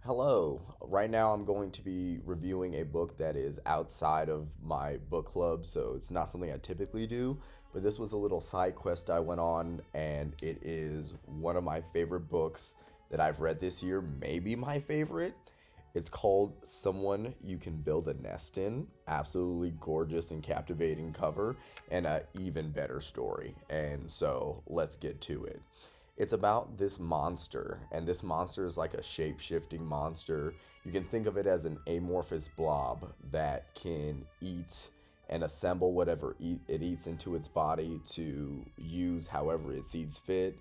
Hello. Right now, I'm going to be reviewing a book that is outside of my book club, so it's not something I typically do. But this was a little side quest I went on, and it is one of my favorite books that I've read this year, maybe my favorite. It's called Someone You Can Build a Nest In. Absolutely gorgeous and captivating cover, and an even better story. And so let's get to it. It's about this monster, and this monster is like a shape shifting monster. You can think of it as an amorphous blob that can eat and assemble whatever it eats into its body to use however it sees fit.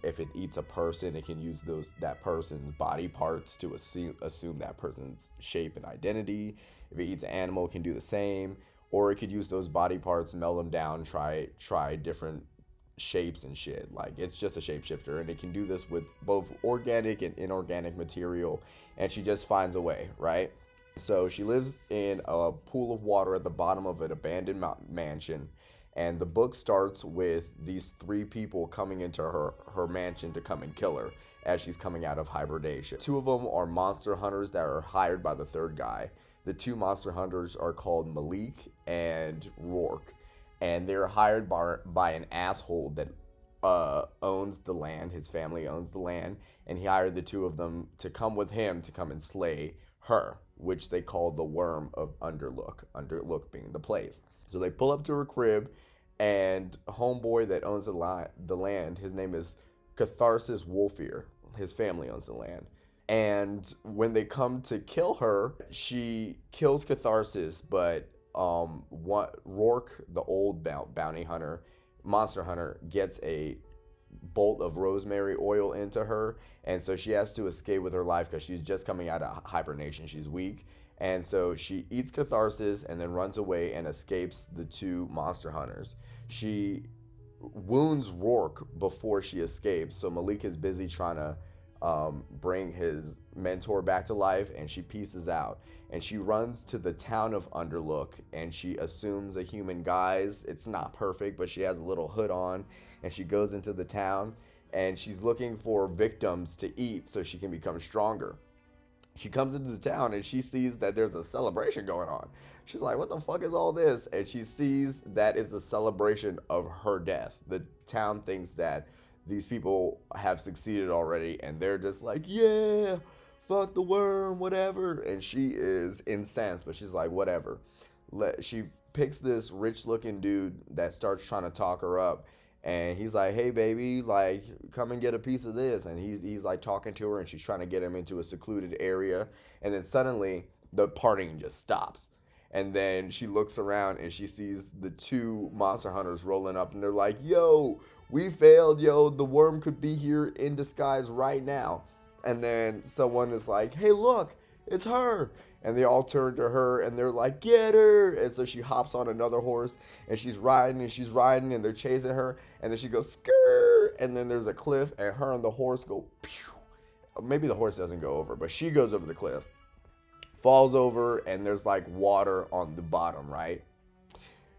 If it eats a person, it can use that person's body parts to assume that person's shape and identity. If it eats an animal, it can do the same, or it could use those body parts, meld them down, try different shapes and shit. Like it's just a shapeshifter, and it can do this with both organic and inorganic material, and she just finds a way, right? So she lives in a pool of water at the bottom of an abandoned mansion, and the book starts with these three people coming into her mansion to come and kill her as she's coming out of hibernation. Two of them are monster hunters that are hired by the third guy. The two monster hunters are called Malik and Rourke, and they're hired by an asshole that owns the land. His family owns the land, and he hired the two of them to come with him to come and slay her, which they call the Worm of Underlook. Underlook being the place. So they pull up to her crib, and homeboy that owns the land, his name is Catharsis Wolfier. His family owns the land. And when they come to kill her, she kills Catharsis, but what Rourke, the old bounty hunter, monster hunter, gets a bolt of rosemary oil into her, and so she has to escape with her life because she's just coming out of hibernation. She's weak, and so she eats Catharsis and then runs away and escapes the two monster hunters. She wounds Rourke before she escapes, so Malik is busy trying to bring his mentor back to life, and she pieces out and she runs to the town of Underlook, and she assumes a human guise. It's not perfect, but she has a little hood on, and she goes into the town, and she's looking for victims to eat so she can become stronger. She comes into the town and she sees that there's a celebration going on. She's like, what the fuck is all this? And she sees that is a celebration of her death. The town thinks that these people have succeeded already, and they're just like, yeah, fuck the worm, whatever. And she is incensed, but she's like, whatever. She picks this rich looking dude that starts trying to talk her up, and he's like, hey baby, like come and get a piece of this. And he's like talking to her, and she's trying to get him into a secluded area, and then suddenly the partying just stops. And then she looks around and she sees the two monster hunters rolling up, and they're like, yo, we failed, yo, the worm could be here in disguise right now. And then someone is like, hey look, it's her. And they all turn to her and they're like, get her. And so she hops on another horse, and she's riding and she's riding, and they're chasing her, and then she goes skrr, and then there's a cliff, and her and the horse go pew. Maybe the horse doesn't go over, but she goes over the cliff, falls over, and there's like water on the bottom, right?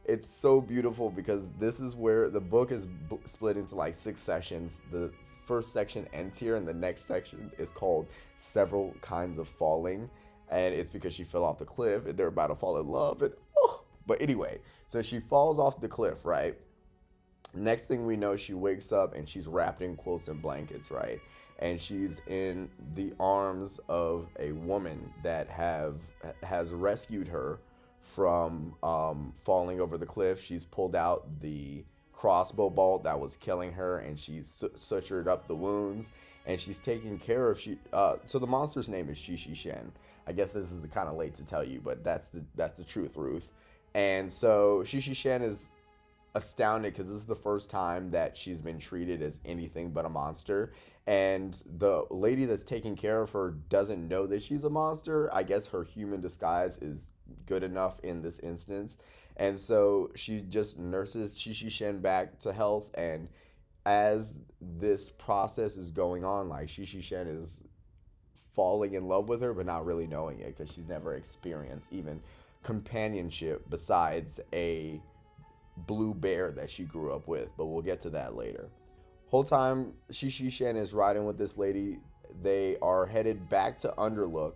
It's so beautiful because this is where the book is split into like six sections. The first section ends here, and the next section is called Several Kinds of Falling. And it's because she fell off the cliff and they're about to fall in love. And oh, but anyway, so she falls off the cliff, right? Next thing we know, she wakes up and she's wrapped in quilts and blankets, right? And she's in the arms of a woman that has rescued her from falling over the cliff. She's pulled out the crossbow bolt that was killing her, and she's sutured up the wounds, and she's taking care of so the monster's name is Shishi Shen. I guess this is kind of late to tell you, but that's the truth, Ruth. And so Shishi Shen is astounded because this is the first time that she's been treated as anything but a monster, and the lady that's taking care of her doesn't know that she's a monster. I guess her human disguise is good enough in this instance, and so she just nurses Shishi Shen back to health. And as this process is going on, like Shishi Shen is falling in love with her but not really knowing it because she's never experienced even companionship besides a blue bear that she grew up with, but we'll get to that later. Whole time Shishi Shen is riding with this lady, they are headed back to Underlook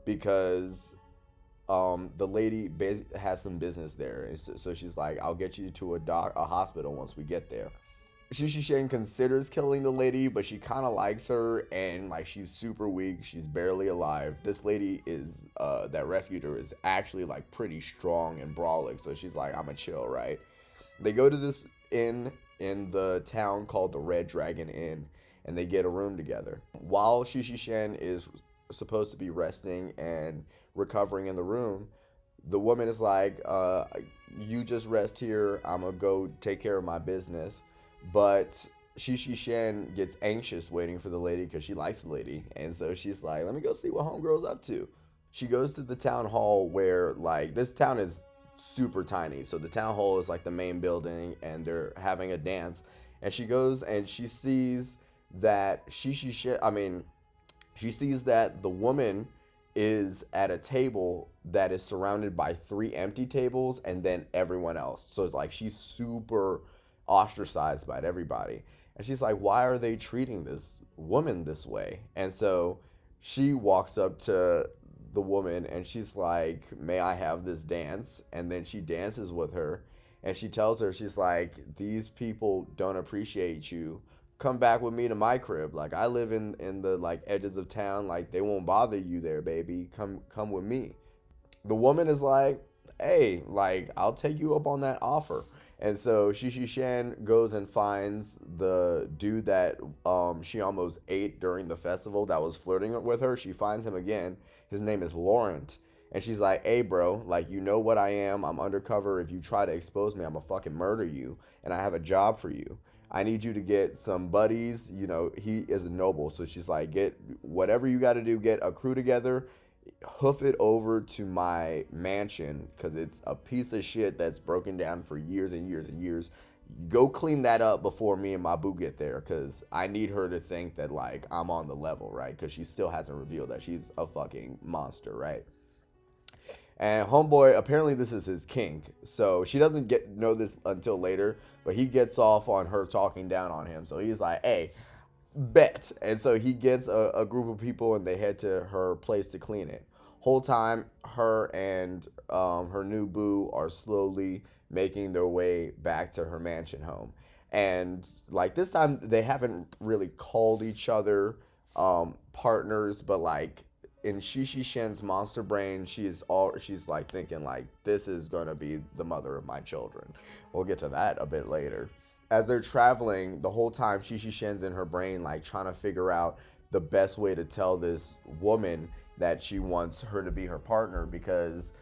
because the lady has some business there. And so she's like, I'll get you to a hospital once we get there. Shishi Shen considers killing the lady, but she kind of likes her, and like she's super weak. She's barely alive. This lady is that rescued her is actually like pretty strong and brawling. So she's like, I'm a chill, right? They go to this inn in the town called the Red Dragon Inn, and they get a room together. While Shishi Shen is supposed to be resting and recovering in the room, the woman is like, you just rest here. I'm gonna go take care of my business. But Shishi Shen gets anxious waiting for the lady because she likes the lady. And so she's like, let me go see what homegirl's up to. She goes to the town hall where, like, this town is super tiny. So the town hall is like the main building and they're having a dance. And she goes and she sees that she sees that the woman is at a table that is surrounded by 3 empty tables and then everyone else. So it's like she's super ostracized by everybody. And she's like, why are they treating this woman this way? And so she walks up to the woman and she's like, may I have this dance? And then she dances with her and she tells her, she's like, these people don't appreciate you. Come back with me to my crib. Like, I live in the like edges of town. Like, they won't bother you there, baby. Come with me. The woman is like, hey, like, I'll take you up on that offer. And so Shishi Shen goes and finds the dude that she almost ate during the festival that was flirting with her. She finds him again. His name is Laurent. And she's like, hey, bro, like, you know what I am. I'm undercover. If you try to expose me, I'm going to fucking murder you. And I have a job for you. I need you to get some buddies. You know, he is a noble. So she's like, get whatever you got to do, get a crew together, hoof it over to my mansion because it's a piece of shit that's broken down for years and years and years. Go clean that up before me and my boo get there because I need her to think that, like, I'm on the level, right? Because she still hasn't revealed that she's a fucking monster, right? And homeboy, apparently this is his kink. So she doesn't know this until later, but he gets off on her talking down on him. So he's like, hey, bet. And so he gets a group of people and they head to her place to clean it. Whole time, her and her new boo are slowly making their way back to her mansion home. And like this time, they haven't really called each other partners, but like in Shishi Shen's monster brain, she's like thinking like, this is gonna be the mother of my children. We'll get to that a bit later. As they're traveling, the whole time Shishi Shen's in her brain, like trying to figure out the best way to tell this woman that she wants her to be her partner, because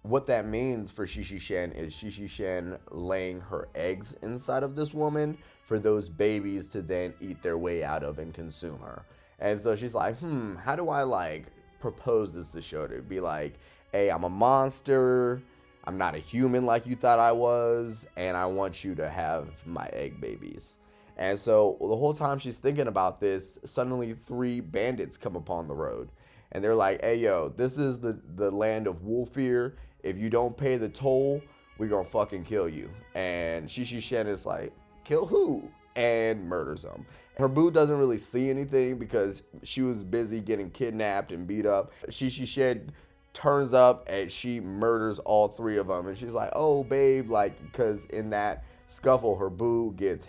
what that means for Shishi Shen is Shishi Shen laying her eggs inside of this woman for those babies to then eat their way out of and consume her. And so she's like, how do I like propose this to Shota? Be like, hey, I'm a monster. I'm not a human like you thought I was. And I want you to have my egg babies. And so the whole time she's thinking about this, suddenly 3 bandits come upon the road. And they're like, hey, yo, this is the land of Wolfear. If you don't pay the toll, we're going to fucking kill you. And Shishi Shen is like, kill who? And murders them. Her boo doesn't really see anything because she was busy getting kidnapped and beat up. Shishi Shen turns up and she murders all 3 of them. And she's like, oh, babe, like, because in that scuffle, her boo gets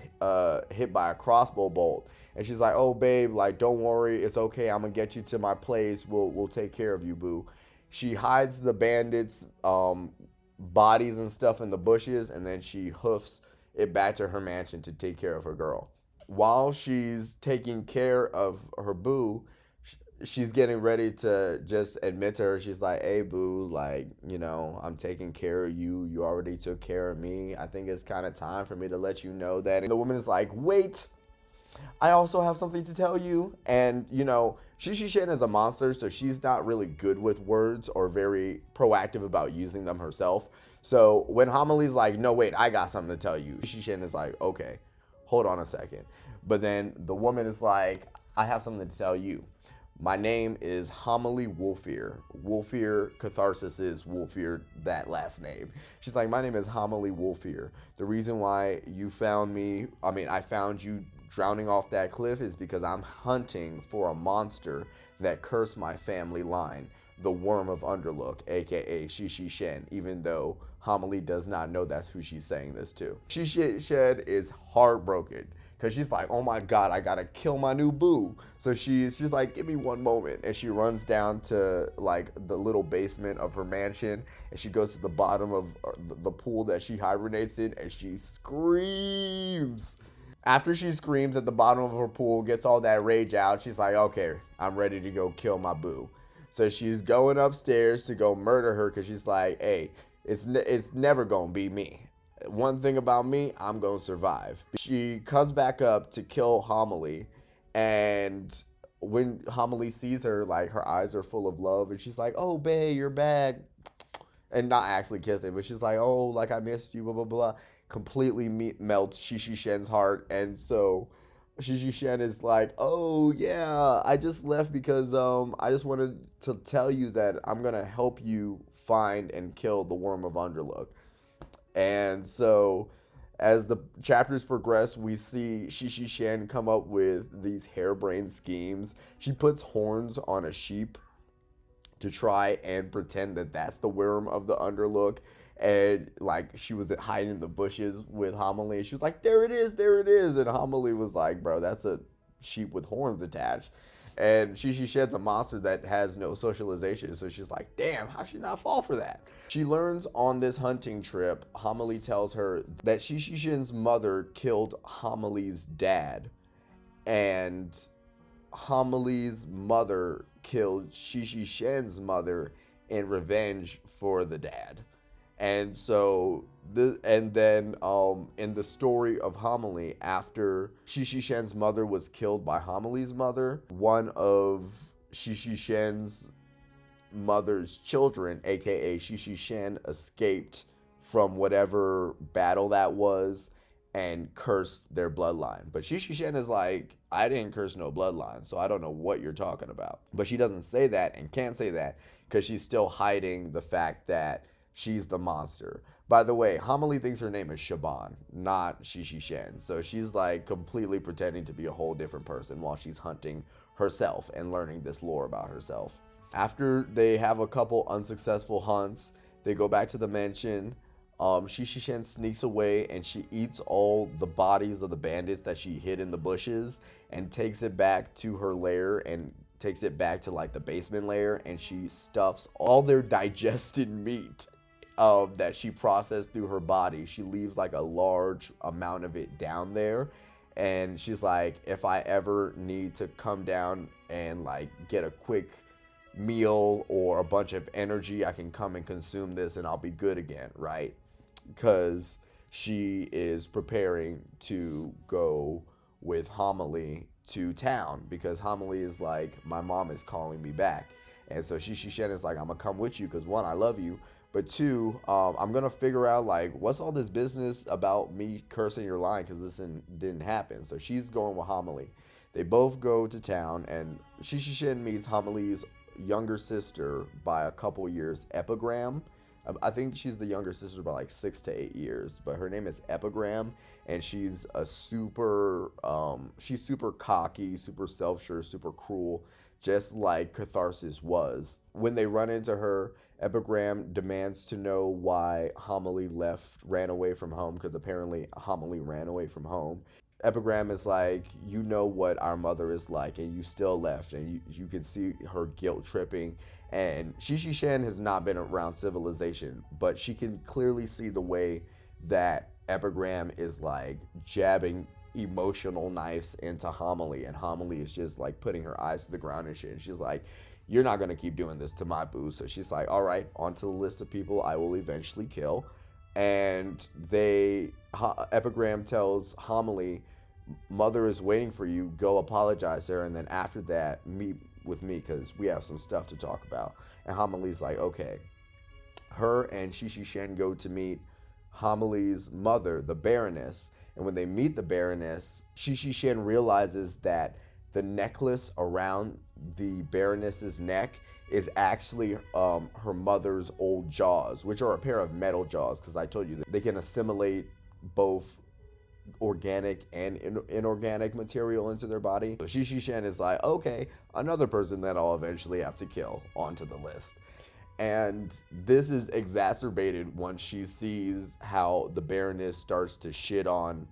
hit by a crossbow bolt. And she's like, oh, babe, like, don't worry. It's okay. I'm going to get you to my place. We'll take care of you, boo. She hides the bandits' bodies and stuff in the bushes, and then she hoofs it back to her mansion to take care of her girl. While she's taking care of her boo, she's getting ready to just admit to her. She's like, hey, boo, like, you know, I'm taking care of you. You already took care of me. I think it's kind of time for me to let you know that. And the woman is like, wait, I also have something to tell you. And, you know, Shishi Shen is a monster, so she's not really good with words or very proactive about using them herself. So when Homili's like, no, wait, I got something to tell you, Shishi Shen is like, okay, hold on a second. But then the woman is like, I have something to tell you. My name is Homily Wolfear. Wolfear, catharsis is Wolfear, that last name. She's like, my name is Homily Wolfear. The reason why you found me, I found you drowning off that cliff is because I'm hunting for a monster that cursed my family line, the Worm of Underlook, aka Shishi Shen, even though Homily does not know that's who she's saying this to. Shishi Shen is heartbroken because she's like, oh my god, I gotta kill my new boo. So she's like, give me one moment. And she runs down to like the little basement of her mansion, and she goes to the bottom of the pool that she hibernates in, and she screams. After she screams at the bottom of her pool, gets all that rage out, she's like, okay, I'm ready to go kill my boo. So she's going upstairs to go murder her because she's like, hey, it's never gonna be me. One thing about me, I'm gonna survive. She comes back up to kill Homily, and when Homily sees her, like, her eyes are full of love, and she's like, oh, babe, you're back. And not actually kissing, but she's like, oh, like, I missed you, blah, blah, blah. Completely melts Shishi Shen's heart, and so Shishi Shen is like, oh, yeah, I just left because I just wanted to tell you that I'm gonna help you find and kill the Worm of Underlook. And so as the chapters progress, we see Shishi Shen come up with these harebrained schemes. She puts horns on a sheep to try and pretend that that's the Worm of the Underlook. And like, she was hiding in the bushes with Homily. She was like, there it is, there it is. And Homily was like, bro, that's a sheep with horns attached. And Shishi Shen's a monster that has no socialization. So she's like, damn, how should she not fall for that? She learns on this hunting trip, Homily tells her that Shishi Shen's mother killed Homily's dad. And Homily's mother killed Shishi Shen's mother in revenge for the dad. And so, in the story of Homily, after Shishi Shen's mother was killed by Homily's mother, one of Shishi Shen's mother's children, aka Shishi Shen, escaped from whatever battle that was and cursed their bloodline. But Shishi Shen is like, I didn't curse no bloodline, so I don't know what you're talking about. But she doesn't say that and can't say that because she's still hiding the fact that she's the monster. By the way, Homily thinks her name is Shaban, not Shishi Shen. So she's like completely pretending to be a whole different person while she's hunting herself and learning this lore about herself. After they have a couple unsuccessful hunts, they go back to the mansion. Shishi Shen sneaks away and she eats all the bodies of the bandits that she hid in the bushes and takes it back to her lair and takes it back to like the basement lair, and she stuffs all their digested meat that she processed through her body. She leaves like a large amount of it down there, and she's like, if I ever need to come down and like get a quick meal or a bunch of energy, I can come and consume this and I'll be good again, right? Because she is preparing to go with Homily to town, because Homily is like, my mom is calling me back. And so Shishi Shen is like, I'm gonna come with you because one, I love you, but two, I'm gonna figure out like, what's all this business about me cursing your line, because this didn't happen. So she's going with Homily. They both go to town, and Shishi Shen meets Homily's younger sister by a couple years, Epigram. I think she's the younger sister by like 6 to 8 years, but her name is Epigram, and she's super cocky, super self-sure, super cruel, just like Catharsis was. When they run into her, Epigram demands to know why Homily ran away from home, because apparently Homily ran away from home. Epigram is like, you know what our mother is like, and you still left, and you can see her guilt tripping. And Shishi Shen has not been around civilization, but she can clearly see the way that Epigram is like jabbing emotional knives into Homily, and Homily is just like putting her eyes to the ground and shit. And she's like, you're not gonna keep doing this to my boo. So she's like, all right, onto the list of people I will eventually kill. And Epigram tells Homily, mother is waiting for you, go apologize to her, and then after that meet with me because we have some stuff to talk about. And Homily's like, okay. Her and Shishi Shen go to meet Homily's mother, the Baroness, and when they meet the Baroness, Shishi Shen realizes that the necklace around the Baroness's neck is actually her mother's old jaws, which are a pair of metal jaws, because I told you that they can assimilate both organic and inorganic material into their body. So Shishi Shen is like, okay, another person that I'll eventually have to kill onto the list. And this is exacerbated once she sees how the Baroness starts to shit on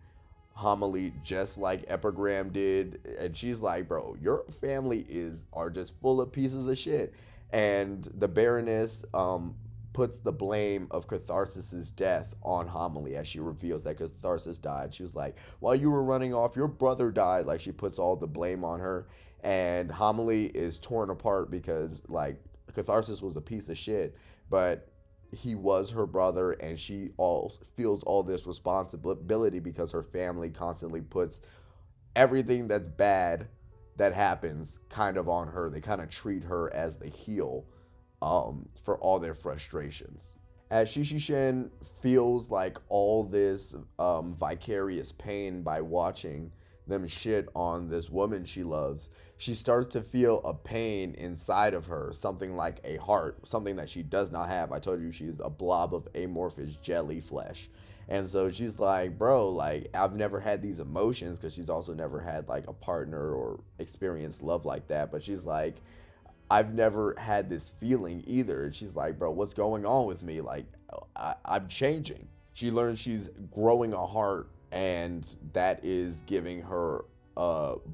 Homily just like Epigram did. And she's like, bro, your family are just full of pieces of shit. And the Baroness puts the blame of Catharsis's death on Homily as she reveals that Catharsis died. She was like, while you were running off, your brother died. Like, she puts all the blame on her. And Homily is torn apart because, like, Catharsis was a piece of shit, but he was her brother, and she all feels all this responsibility because her family constantly puts everything that's bad that happens kind of on her. They kind of treat her as the heel for all their frustrations. As Shishishin feels like all this vicarious pain by watching them shit on this woman she loves, she starts to feel a pain inside of her, something like a heart, something that she does not have. I told you she's a blob of amorphous jelly flesh. And so she's like, bro, like, I've never had these emotions, because she's also never had like a partner or experienced love like that. But she's like, I've never had this feeling either. And she's like, bro, what's going on with me? Like, I'm changing. She learns she's growing a heart, and that is giving her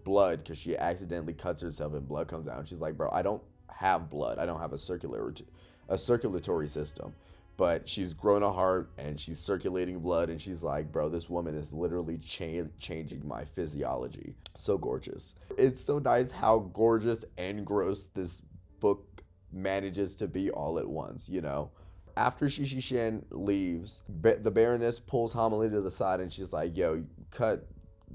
blood, because she accidentally cuts herself and blood comes out. And she's like, bro, I don't have blood. I don't have a circulatory system. But she's grown a heart and she's circulating blood, and she's like, bro, this woman is literally changing my physiology. So gorgeous. It's so nice how gorgeous and gross this book manages to be all at once, you know? After Shishi Shen leaves, the Baroness pulls Homily to the side, and she's like, yo, cut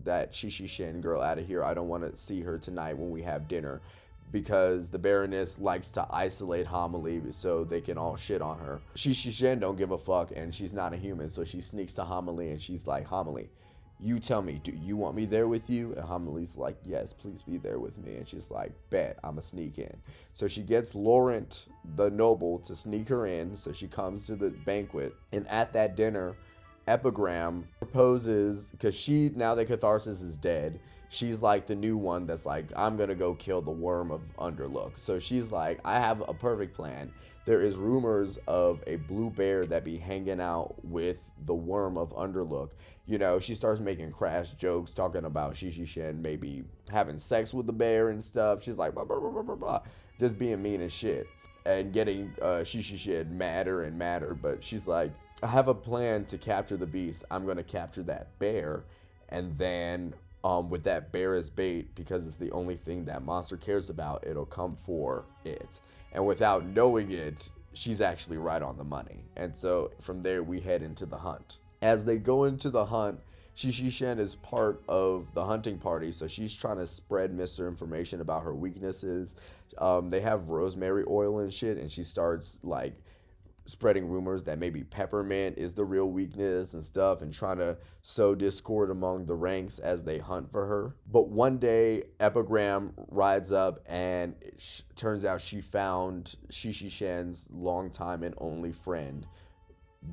that Shishi Shen girl out of here. I don't want to see her tonight when we have dinner, because the Baroness likes to isolate Homily so they can all shit on her. Shishi Shen don't give a fuck, and she's not a human, so she sneaks to Homily, and she's like, Homily, you tell me, do you want me there with you? And Homily's like, yes, please be there with me. And she's like, bet, I'ma sneak in. So she gets Laurent the noble to sneak her in, so she comes to the banquet. And at that dinner, Epigram proposes, because now that Catharsis is dead, she's like the new one that's like, I'm gonna go kill the worm of Underlook. So she's like, I have a perfect plan. There is rumors of a blue bear that be hanging out with the worm of Underlook. You know, she starts making crass jokes talking about Shishi Shen maybe having sex with the bear and stuff. She's like, blah, blah, blah, blah, blah, blah, just being mean as shit and getting Shishi Shen madder and madder. But she's like, I have a plan to capture the beast. I'm going to capture that bear, and then with that bear as bait, because it's the only thing that monster cares about, it'll come for it. And without knowing it, she's actually right on the money. And so from there, we head into the hunt. As they go into the hunt, Shishi Shen is part of the hunting party, so she's trying to spread misinformation about her weaknesses. They have rosemary oil and shit, and she starts like spreading rumors that maybe peppermint is the real weakness and stuff, and trying to sow discord among the ranks as they hunt for her. But one day, Epigram rides up, and it turns out she found Shishi Shen's longtime and only friend,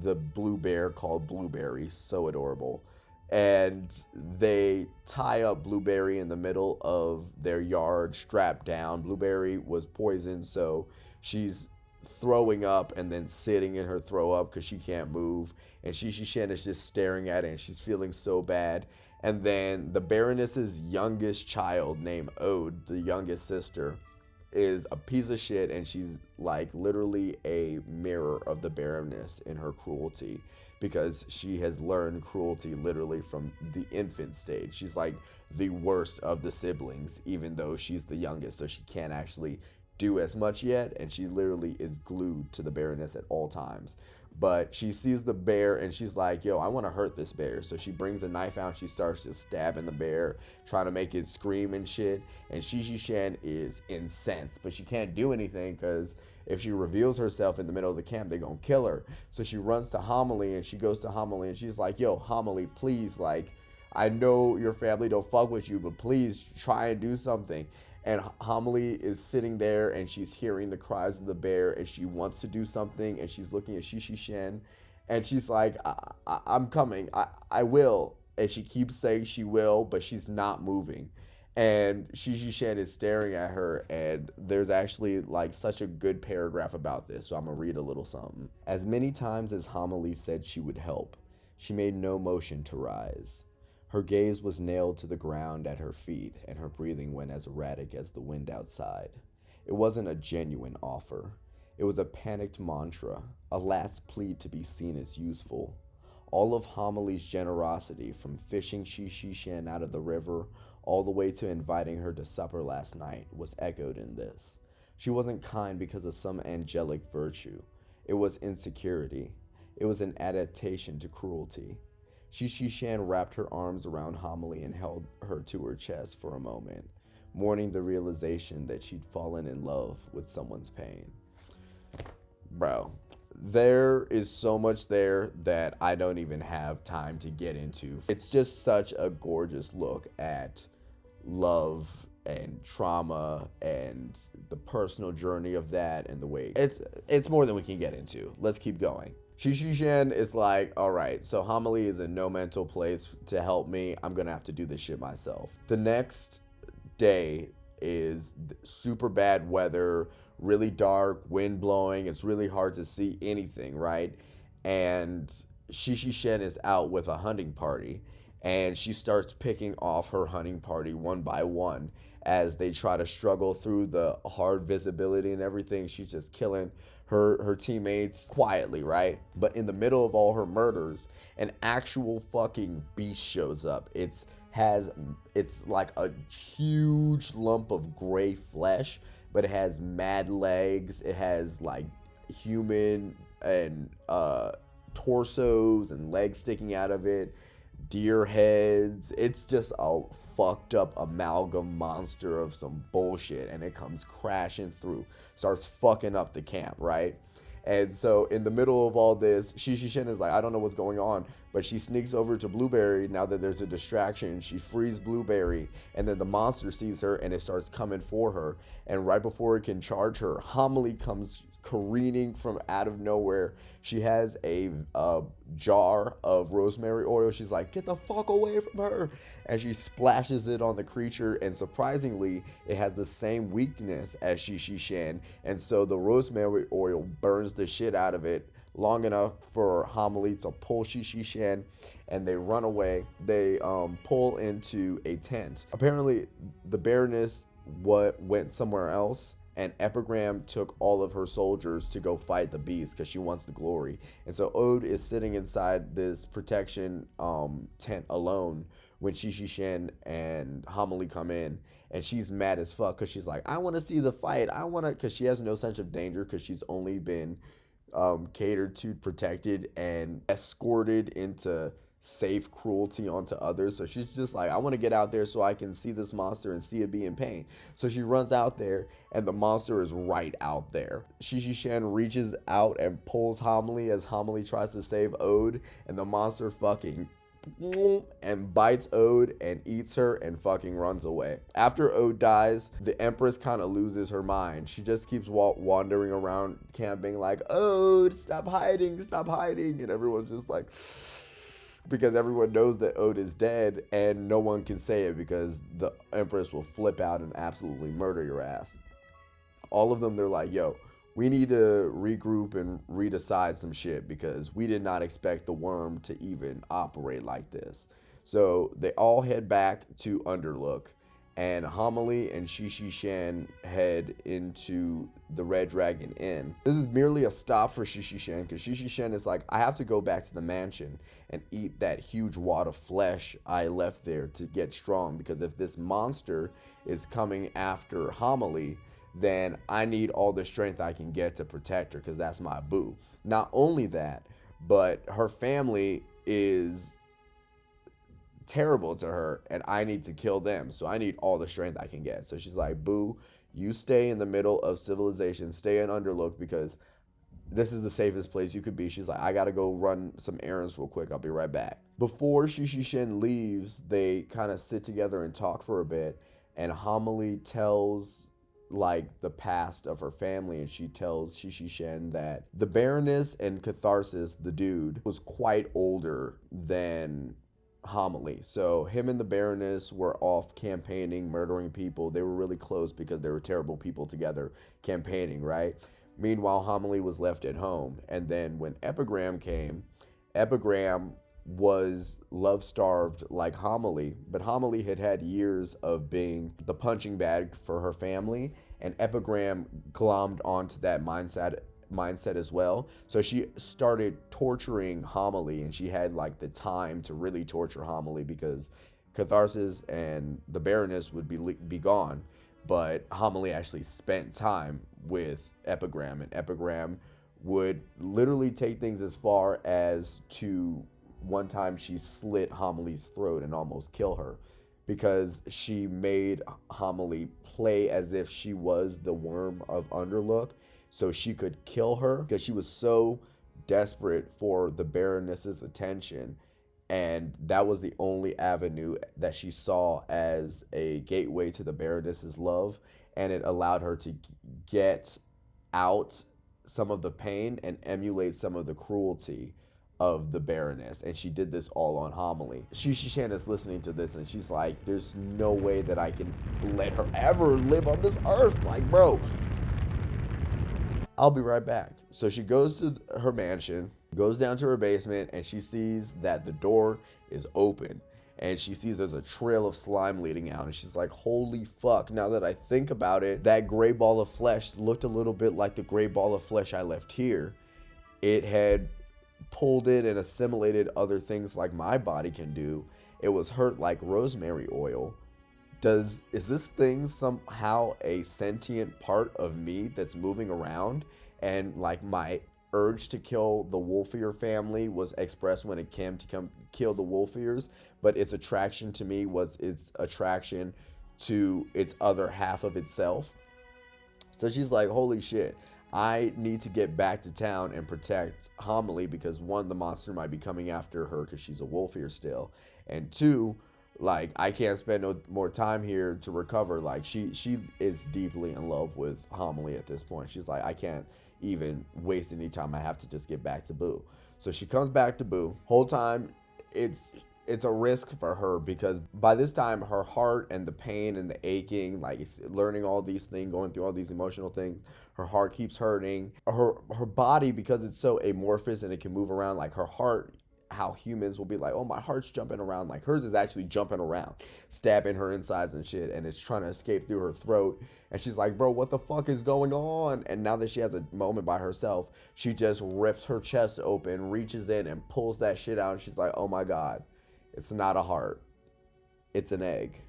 the blue bear called Blueberry. So adorable. And they tie up Blueberry in the middle of their yard, strapped down. Blueberry was poisoned, so she's throwing up and then sitting in her throw up because she can't move. And Shishi Shen is just staring at it, and she's feeling so bad. And then the Baroness's youngest child, named Ode, the youngest sister, is a piece of shit, and she's like literally a mirror of the Baroness in her cruelty, because she has learned cruelty literally from the infant stage. She's like the worst of the siblings, even though she's the youngest, so she can't actually do as much yet, and she literally is glued to the Baroness at all times. But she sees the bear, and she's like, yo, I want to hurt this bear. So she brings a knife out, and she starts just stabbing the bear, trying to make it scream and shit. And Shishi Shen is incensed, but she can't do anything, because if she reveals herself in the middle of the camp, they're gonna kill her. So she runs to Homily, and she goes to Homily, and she's like, yo, Homily, please, like, I know your family don't fuck with you, but please try and do something. And Homily is sitting there, and she's hearing the cries of the bear, and she wants to do something, and she's looking at Shishi Shen, and she's like, I'm coming, I will. and she keeps saying she will, but she's not moving. And Shishi Shan is staring at her, and there's actually like such a good paragraph about this, so I'm gonna read a little something. As many times as Homily said she would help, she made no motion to rise. Her gaze was nailed to the ground at her feet, and her breathing went as erratic as the wind outside. It wasn't a genuine offer. It was a panicked mantra, a last plea to be seen as useful. All of Homily's generosity, from fishing Shishi Shan out of the river all the way to inviting her to supper last night, was echoed in this. She wasn't kind because of some angelic virtue. It was insecurity. It was an adaptation to cruelty. Shishi Shan wrapped her arms around Homily and held her to her chest for a moment, mourning the realization that she'd fallen in love with someone's pain. Bro, there is so much there that I don't even have time to get into. It's just such a gorgeous look at love and trauma and the personal journey of that, and the way it's more than we can get into. Let's keep going. Shishi Shan is like, all right, so Homily is in no mental place to help me. I'm gonna have to do this shit myself. The next day is super bad weather, really dark, wind blowing. It's really hard to see anything, right? And Shishi Shen is out with a hunting party, and she starts picking off her hunting party one by one as they try to struggle through the hard visibility and everything. She's just killing her teammates quietly, right? But in the middle of all her murders, an actual fucking beast shows up. It's like a huge lump of gray flesh, but it has mad legs. It has like human and torsos and legs sticking out of it, deer heads. It's just a fucked up amalgam monster of some bullshit, and it comes crashing through, starts fucking up the camp, right? And so in the middle of all this, Shishi Shin is like, I don't know what's going on, but she sneaks over to Blueberry now that there's a distraction. She frees Blueberry, and then the monster sees her, and it starts coming for her. And right before it can charge her, Homily comes careening from out of nowhere. She has a jar of rosemary oil. She's like, get the fuck away from her. And she splashes it on the creature, and surprisingly, it has the same weakness as Shishi Shan. And so the rosemary oil burns the shit out of it long enough for Homily to pull Shishi Shan, and they run away. They pull into a tent. Apparently, the Baroness went somewhere else, and Epigram took all of her soldiers to go fight the beast because she wants the glory. And so Ode is sitting inside this protection tent alone when Shishi Shan and Homily come in, and she's mad as fuck because she's like, I want to see the fight. Because she has no sense of danger because she's only been catered to, protected, and escorted into safe cruelty onto others. So she's just like, I want to get out there so I can see this monster and see it be in pain. So she runs out there, and the monster is right out there. Shishi Shan reaches out and pulls Homily as Homily tries to save Ode, and the monster fucking and bites Ode and eats her and fucking runs away. After Ode dies, the Empress kind of loses her mind. She just keeps wandering around camping like, Ode, stop hiding, and everyone's just like, because everyone knows that Ode is dead, and no one can say it because the Empress will flip out and absolutely murder your ass. All of them, they're like, yo, we need to regroup and redecide some shit because we did not expect the worm to even operate like this. So they all head back to Underlook, and Homily and Shishi Shan head into the Red Dragon Inn. This is merely a stop for Shishi Shan because Shishi Shan is like, I have to go back to the mansion and eat that huge wad of flesh I left there to get strong, because if this monster is coming after Homily, then I need all the strength I can get to protect her because that's my boo. Not only that, but her family is terrible to her, and I need to kill them, so I need all the strength I can get. So she's like, boo, you stay in the middle of civilization, stay in Underlook because this is the safest place you could be. She's like, I gotta go run some errands real quick, I'll be right back. Before Shishi Shin leaves, they kind of sit together and talk for a bit, and Homily tells like the past of her family, and she tells Shishi Shen that the Baroness and Catharsis, the dude, was quite older than Homily. So him and the Baroness were off campaigning, murdering people. They were really close because they were terrible people together campaigning, right? Meanwhile, Homily was left at home. And then when Epigram came, Epigram was love starved like Homily, but Homily had had years of being the punching bag for her family, and Epigram glommed onto that mindset as well. So she started torturing Homily, and she had like the time to really torture Homily because Catharsis and the Baroness would be gone, but Homily actually spent time with Epigram, and Epigram would literally take things as far as to one time she slit Homily's throat and almost kill her because she made Homily play as if she was the worm of Underlook so she could kill her because she was so desperate for the Baroness's attention, and that was the only avenue that she saw as a gateway to the Baroness's love, and it allowed her to get out some of the pain and emulate some of the cruelty of the Baroness. And she did this all on Homily. Shishi Shan is listening to this and she's like, there's no way that I can let her ever live on this earth. Like, bro, I'll be right back. So she goes to her mansion, goes down to her basement, and she sees that the door is open. And she sees there's a trail of slime leading out. And she's like, holy fuck. Now that I think about it, that gray ball of flesh looked a little bit like the gray ball of flesh I left here. It had pulled in and assimilated other things like my body can do. It was hurt like rosemary oil. Is this thing somehow a sentient part of me that's moving around? And like my urge to kill the Wolfier family was expressed when it came to come kill the Wolfiers, but its attraction to me was its attraction to its other half of itself. So she's like, holy shit, I need to get back to town and protect Homily because one, the monster might be coming after her because she's a Wolfier still, and two, like I can't spend no more time here to recover. Like she is deeply in love with Homily at this point. She's like, I can't even waste any time. I have to just get back to Boo. So she comes back to Boo. Whole time it's a risk for her because by this time her heart and the pain and the aching, like it's learning all these things, going through all these emotional things, her heart keeps hurting. Her body, because it's so amorphous and it can move around, like her heart, how humans will be like, oh, my heart's jumping around, like hers is actually jumping around, stabbing her insides and shit, and it's trying to escape through her throat. And she's like, bro, what the fuck is going on? And now that she has a moment by herself, she just rips her chest open, reaches in and pulls that shit out, and she's like, oh my god, it's not a heart, it's an egg.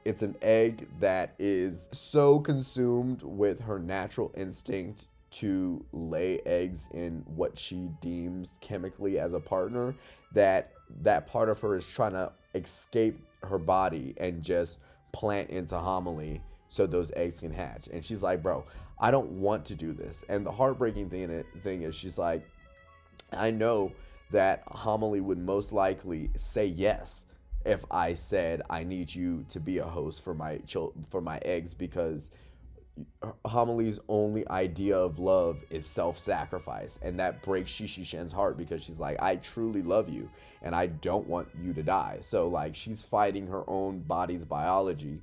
It's an egg that is so consumed with her natural instinct to lay eggs in what she deems chemically as a partner, that part of her is trying to escape her body and just plant into Homily so those eggs can hatch. And she's like, bro, I don't want to do this. And the heartbreaking thing is she's like, I know that Homily would most likely say yes if I said I need you to be a host for my eggs, because Homily's only idea of love is self-sacrifice, and that breaks Shishi Shen's heart because she's like, I truly love you and I don't want you to die. So like she's fighting her own body's biology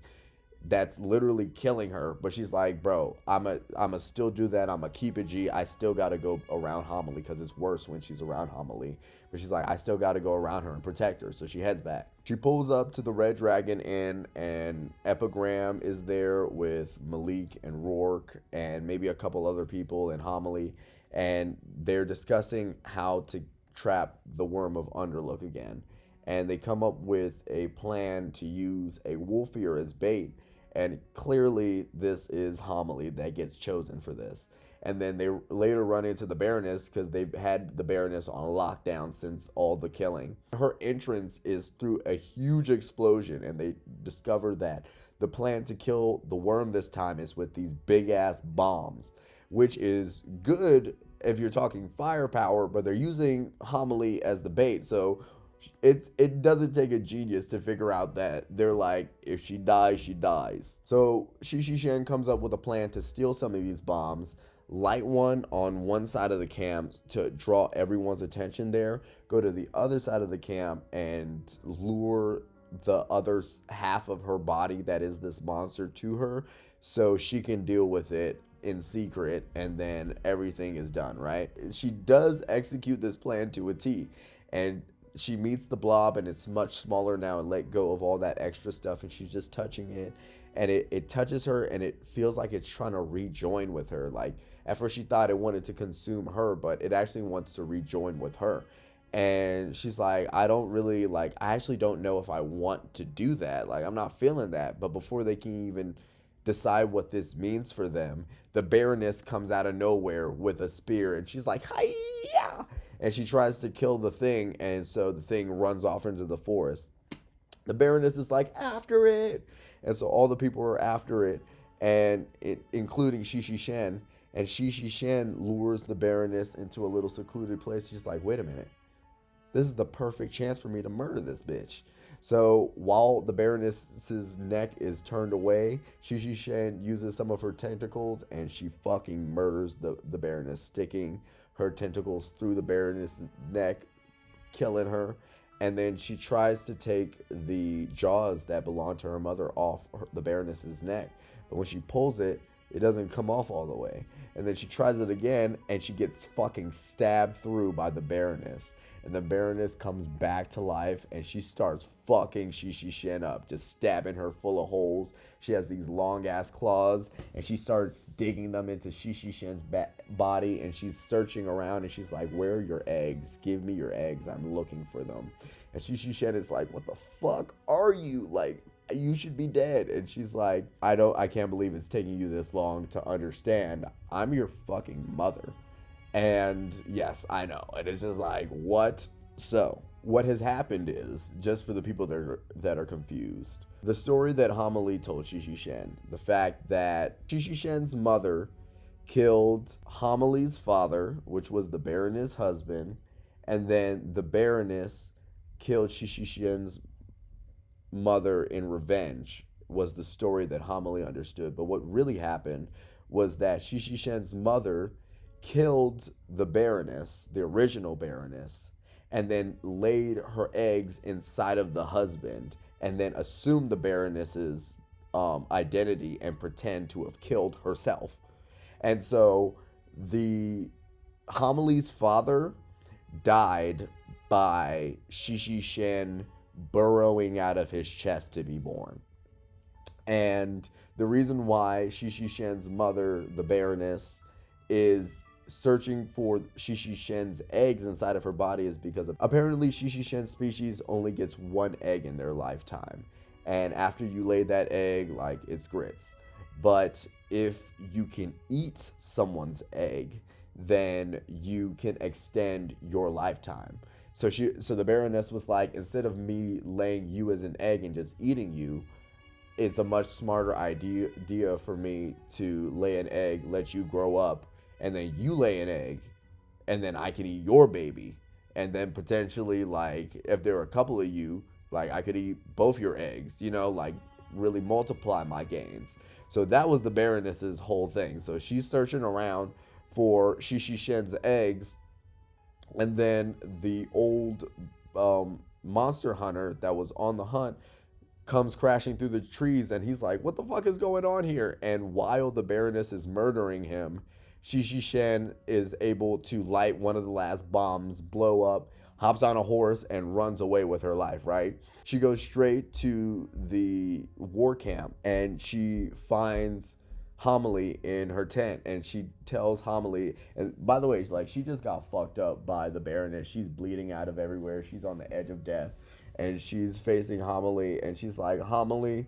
that's literally killing her, but she's like, bro, I'ma still do that. I'ma keep it G. I still gotta go around Homily because it's worse when she's around Homily. But she's like, I still gotta go around her and protect her. So she heads back. She pulls up to the Red Dragon Inn, and Epigram is there with Malik and Rourke and maybe a couple other people in Homily, and they're discussing how to trap the Worm of Underlook again. And they come up with a plan to use a Wolfier as bait. And clearly this is Homily that gets chosen for this. And then they later run into the Baroness because they've had the Baroness on lockdown since all the killing. Her entrance is through a huge explosion, and they discover that the plan to kill the worm this time is with these big ass bombs, which is good if you're talking firepower, but they're using Homily as the bait. So It doesn't take a genius to figure out that they're like, if she dies, she dies. So Shishi Shen comes up with a plan to steal some of these bombs, light one on one side of the camp to draw everyone's attention there, go to the other side of the camp and lure the other half of her body that is this monster to her so she can deal with it in secret, and then everything is done, right? She does execute this plan to a T, and she meets the blob and it's much smaller now and let go of all that extra stuff, and she's just touching it, and it touches her and it feels like it's trying to rejoin with her. Like at first she thought it wanted to consume her, but it actually wants to rejoin with her. And she's like, I don't really like, I actually don't know if I want to do that. Like, I'm not feeling that. But before they can even decide what this means for them, the Baroness comes out of nowhere with a spear, and she's like, hi-ya! And she tries to kill the thing, and so the thing runs off into the forest. The Baroness is like, after it! And so all the people are after it, and including Shishi Shen. And Shishi Shen lures the Baroness into a little secluded place. She's like, wait a minute. This is the perfect chance for me to murder this bitch. So while the Baroness's neck is turned away, Shishi Shen uses some of her tentacles and she fucking murders the Baroness, sticking her tentacles through the Baroness's neck, killing her. And then she tries to take the jaws that belong to her mother off the Baroness's neck. But when she pulls it, it doesn't come off all the way. And then she tries it again and she gets fucking stabbed through by the Baroness. And the Baroness comes back to life and she starts fucking Shishi Shen up, just stabbing her full of holes. She has these long ass claws and she starts digging them into Shishi Shen's body, and she's searching around and she's like, where are your eggs? Give me your eggs. I'm looking for them. And Shishi Shen is like, what the fuck are you? Like, you should be dead. And she's like, I can't believe it's taking you this long to understand. I'm your fucking mother. And yes, I know. And it's just like, what? So, what has happened is, just for the people that are confused, the story that Homily told Shishi Shen, the fact that Shishi Shen's mother killed Homily's father, which was the Baroness' husband, and then the Baroness killed Shishi Shen's mother in revenge, was the story that Homily understood. But what really happened was that Shishi Shen's mother killed the Baroness, the original Baroness, and then laid her eggs inside of the husband, and then assumed the Baroness's identity and pretend to have killed herself. And so the Homily's father died by Shishi Shen burrowing out of his chest to be born. And the reason why Shishi Shen's mother, the Baroness, is searching for Shishi Shen's eggs inside of her body is because apparently Shishi Shen's species only gets one egg in their lifetime. And after you lay that egg, like, it's grits. But if you can eat someone's egg, then you can extend your lifetime. So the Baroness was like, instead of me laying you as an egg and just eating you, it's a much smarter idea for me to lay an egg, let you grow up, and then you lay an egg, and then I can eat your baby. And then potentially, like, if there are a couple of you, like, I could eat both your eggs, you know, like, really multiply my gains. So that was the Baroness's whole thing. So she's searching around for Shishi Shen's eggs, and then the old monster hunter that was on the hunt comes crashing through the trees, and he's like, what the fuck is going on here? And while the Baroness is murdering him, Shishi Shen is able to light one of the last bombs, blow up, hops on a horse, and runs away with her life, right? She goes straight to the war camp, and she finds Homily in her tent, and she tells Homily, and by the way, like, she just got fucked up by the Baroness. She's bleeding out of everywhere. She's on the edge of death, and she's facing Homily, and she's like, Homily,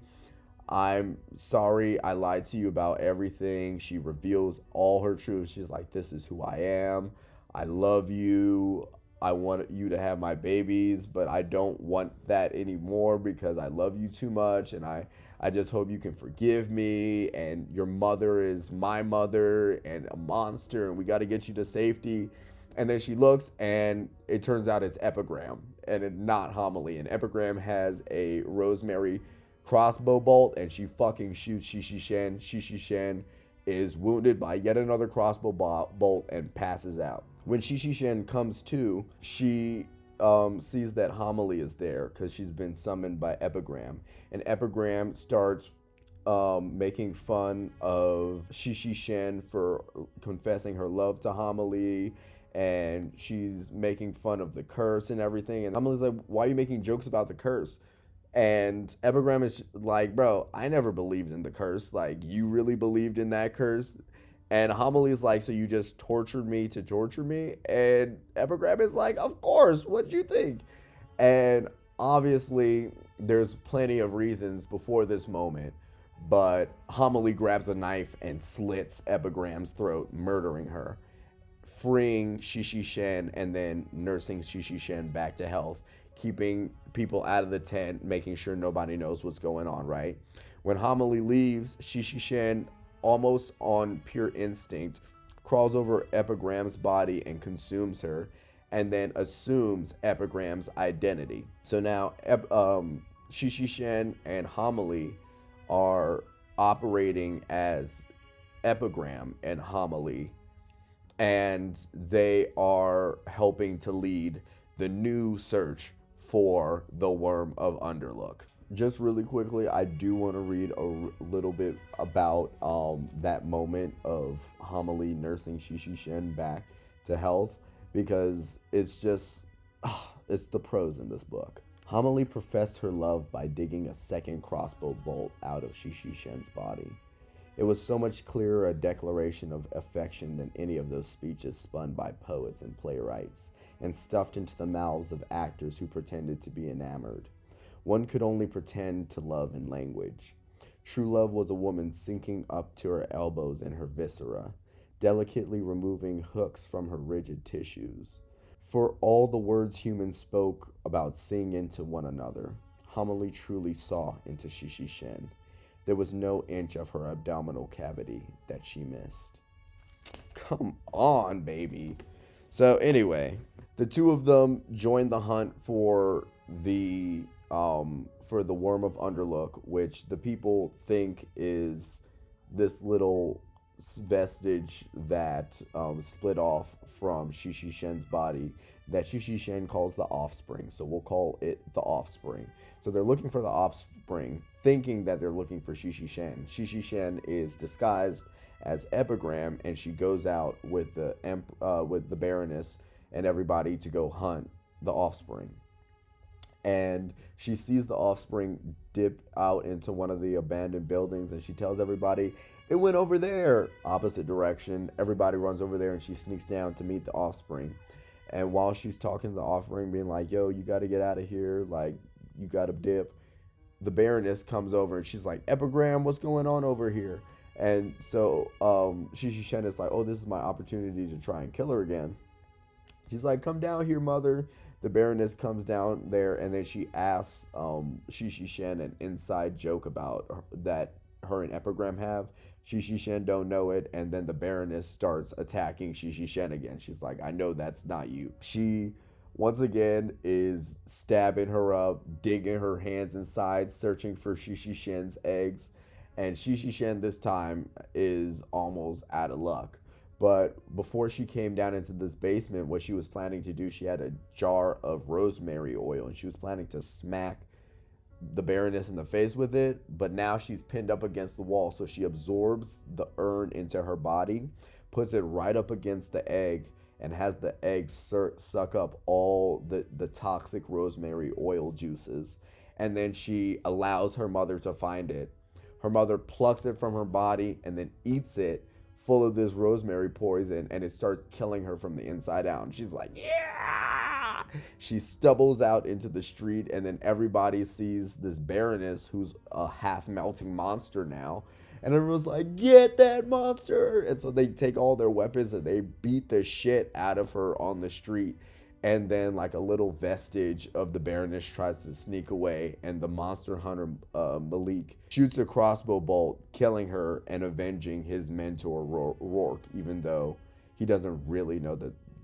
I'm sorry I lied to you about everything. She reveals all her truth. She's like, this is who I am. I love you. I want you to have my babies, but I don't want that anymore because I love you too much. And I just hope you can forgive me. And your mother is my mother and a monster. And we got to get you to safety. And then she looks, and it turns out it's Epigram, and not Homily. And Epigram has a rosemary crossbow bolt, and she fucking shoots Shishi Shen. Shishi Shen is wounded by yet another crossbow bolt and passes out. When Shishi Shen comes to, she sees that Homily is there because she's been summoned by Epigram. And Epigram starts making fun of Shishi Shen for confessing her love to Homily, and she's making fun of the curse and everything. And Homily's like, why are you making jokes about the curse? And Epigram is like, bro, I never believed in the curse. Like, you really believed in that curse? And Homily's like, so you just tortured me to torture me? And Epigram is like, of course, what'd you think? And obviously, there's plenty of reasons before this moment, but Homily grabs a knife and slits Epigram's throat, murdering her, freeing Shishi Shen, and then nursing Shishi Shen back to health, keeping people out of the tent, making sure nobody knows what's going on, right? When Homily leaves, Shishi Shen, almost on pure instinct, crawls over Epigram's body and consumes her, and then assumes Epigram's identity. So now Shishi Shen and Homily are operating as Epigram and Homily, and they are helping to lead the new search for the Worm of Underlook. Just really quickly, I do want to read a little bit about that moment of Homily nursing Shishi Shen back to health, because it's just, it's the prose in this book. Homily professed her love by digging a second crossbow bolt out of Shishi Shen's body. It was so much clearer a declaration of affection than any of those speeches spun by poets and playwrights, and stuffed into the mouths of actors who pretended to be enamored. One could only pretend to love in language. True love was a woman sinking up to her elbows in her viscera, delicately removing hooks from her rigid tissues. For all the words humans spoke about seeing into one another, Homily truly saw into Shishi Shen. There was no inch of her abdominal cavity that she missed. Come on, baby. So anyway, the two of them joined the hunt for the Worm of Underlook, which the people think is this little vestige that split off from Shishi Shen's body that Shishi Shen calls the offspring. So we'll call it the offspring. So they're looking for the offspring, thinking that they're looking for Shishi Shen. Shishi Shen is disguised as Epigram, and she goes out with the Baroness and everybody to go hunt the offspring. And she sees the offspring dip out into one of the abandoned buildings, and she tells everybody, it went over there, opposite direction. Everybody runs over there, and she sneaks down to meet the offspring. And while she's talking to the offspring, being like, yo, you got to get out of here, like, you got to dip, the Baroness comes over, and she's like, Epigram, what's going on over here? And so Shishi Shen is like, oh, this is my opportunity to try and kill her again. She's like, come down here, mother. The Baroness comes down there, and then she asks Shishi Shen an inside joke about that her and Epigram have. Shishi Shen don't know it, and then the Baroness starts attacking Shishi Shen again. She's like, I know that's not you. She, once again, is stabbing her up, digging her hands inside, searching for Shishi Shen's eggs. And Shishi Shen this time is almost out of luck. But before she came down into this basement, what she was planning to do, she had a jar of rosemary oil, and she was planning to smack the Baroness in the face with it. But now she's pinned up against the wall, so she absorbs the urn into her body, puts it right up against the egg, and has the egg suck up all the toxic rosemary oil juices. And then she allows her mother to find it. Her mother plucks it from her body and then eats it, full of this rosemary poison, and it starts killing her from the inside out. And she's like, yeah! She stumbles out into the street, and then everybody sees this Baroness who's a half-melting monster now. And everyone's like, get that monster! And so they take all their weapons and they beat the shit out of her on the street. And then, like, a little vestige of the Baroness tries to sneak away, and the monster hunter, Malik, shoots a crossbow bolt, killing her and avenging his mentor, Rourke, even though he doesn't really know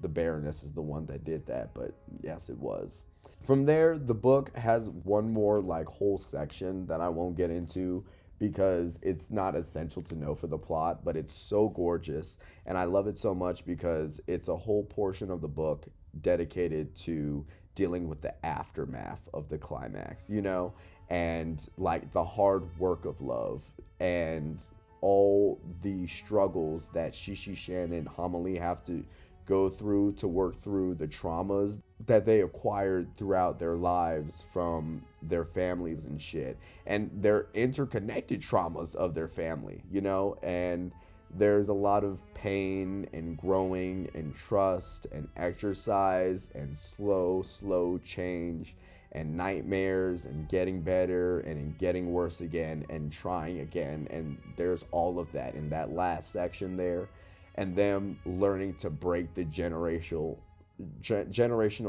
the Baroness is the one that did that, but yes, it was. From there, the book has one more like whole section that I won't get into because it's not essential to know for the plot, but it's so gorgeous. And I love it so much because it's a whole portion of the book dedicated to dealing with the aftermath of the climax, you know, and like the hard work of love and all the struggles that Shishi Shan and Homily have to go through to work through the traumas that they acquired throughout their lives from their families and shit. And they're interconnected traumas of their family, you know? And there's a lot of pain and growing and trust and exercise and slow change and nightmares and getting better and getting worse again and trying again. And there's all of that in that last section there, and them learning to break the generational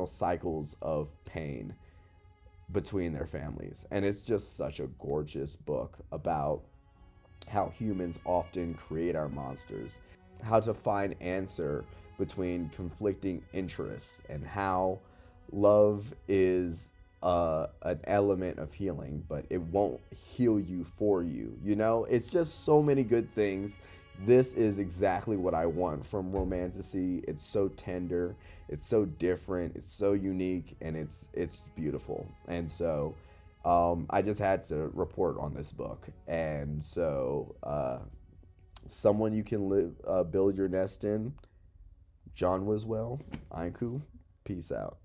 cycles of pain between their families. And it's just such a gorgeous book about how humans often create our monsters, how to find answer between conflicting interests, and how love is an element of healing, but it won't heal you for you. You know, it's just so many good things. This is exactly what I want from Romantasy. It's so tender, it's so different, it's so unique, and it's beautiful. And so I just had to report on this book. And so someone you can build your nest in. John Wiswell, Kingkhu, peace out.